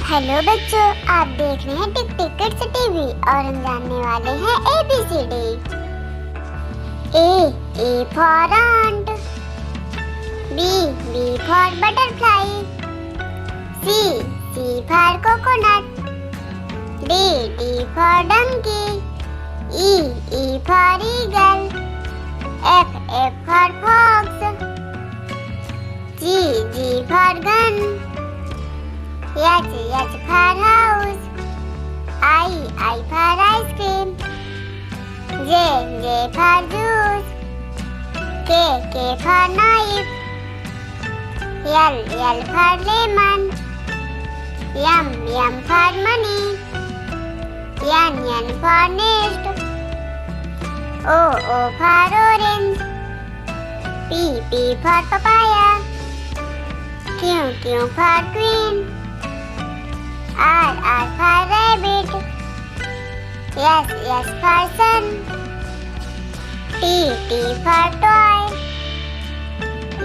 Hello बच्चों, आप देख रहे हैं टिक टिक किड्स टीवी और हम जानने वाले हैं ABCD। A for ant, B for butterfly, C for coconut, D for donkey, E for eagle, F for fox, G for gun, H for house, I for ice cream, J for juice, K for knife, L for lemon, M for money, N for nest, O for orange, P for papaya, Q for queen, R for rabbit, S for sun, T for toy,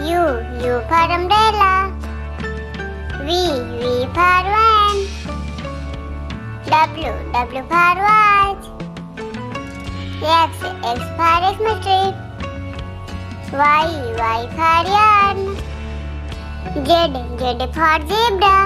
U for umbrella, V for van, W for watch, X for Xmas tree, Y for yarn, Z for zebra,